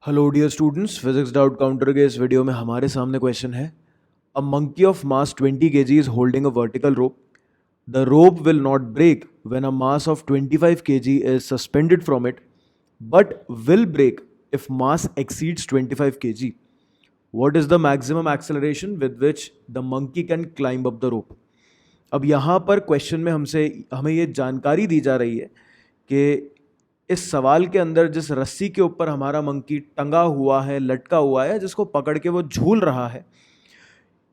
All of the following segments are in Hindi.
Hello dear students, physics doubt counter के इस वीडियो में हमारे सामने क्वेश्चन है। A monkey of mass 20 kg is holding a vertical rope. The rope will not break when a mass of 25 kg is suspended from it, but will break if mass exceeds 25 kg. What is the maximum acceleration with which the monkey can climb up the rope? अब यहाँ पर क्वेश्चन में हमें ये जानकारी दी जा रही है कि इस सवाल के अंदर जिस रस्सी के ऊपर हमारा मंकी टंगा हुआ है, लटका हुआ है, जिसको पकड़ के वो झूल रहा है,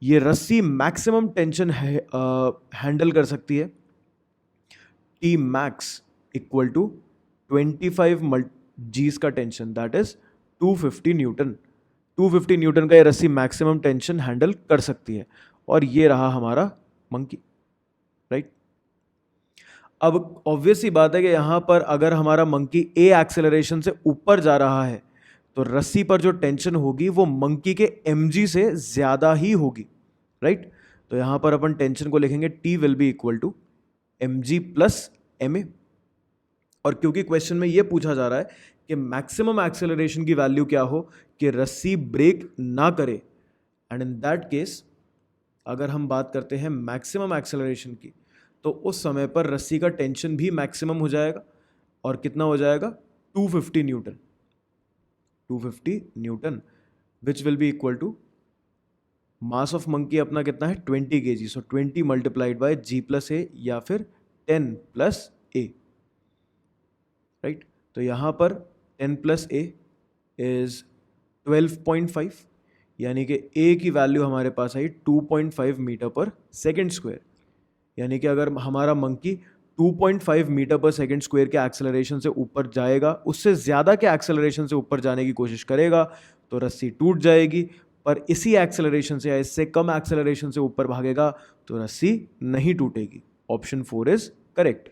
ये रस्सी मैक्सिमम टेंशन हैंडल कर सकती है. टी मैक्स इक्वल टू 25 जीज का tension, that is 250 newton. 250 Newton का ये रस्सी मैक्सिमम टेंशन हैंडल कर सकती है. और ये रहा हमारा मंकी, राइट. अब ऑब्वियस सी बात है कि यहाँ पर अगर हमारा मंकी ए एक्सेलरेशन से ऊपर जा रहा है तो रस्सी पर जो टेंशन होगी वो मंकी के mg से ज़्यादा ही होगी, राइट. तो यहाँ पर अपन टेंशन को लिखेंगे T will be equal to mg plus ma. और क्योंकि क्वेश्चन में ये पूछा जा रहा है कि मैक्सिमम एक्सेलरेशन की वैल्यू क्या हो कि रस्सी ब्रेक ना करे, एंड इन दैट केस अगर हम बात करते हैं मैक्सिमम एक्सेलरेशन की, तो उस समय पर रस्सी का टेंशन भी मैक्सिमम हो जाएगा. और कितना हो जाएगा? 250 newton. 250 newton which will be equal to mass of monkey अपना कितना है? 20 kg. So 20 multiplied by g plus A या फिर 10 प्लस ए, राइट. तो यहाँ पर 10 प्लस ए इज 12.5, यानी कि ए की वैल्यू हमारे पास आई 2.5 मीटर पर सेकेंड स्क्वायर. यानी कि अगर हमारा मंकी 2.5 मीटर पर सेकेंड स्क्वायर के एक्सेलरेशन से ऊपर जाएगा, उससे ज़्यादा के एक्सेलरेशन से ऊपर जाने की कोशिश करेगा तो रस्सी टूट जाएगी. पर इसी एक्सेलरेशन से या इससे कम एक्सेलरेशन से ऊपर भागेगा तो रस्सी नहीं टूटेगी. Option 4 is correct.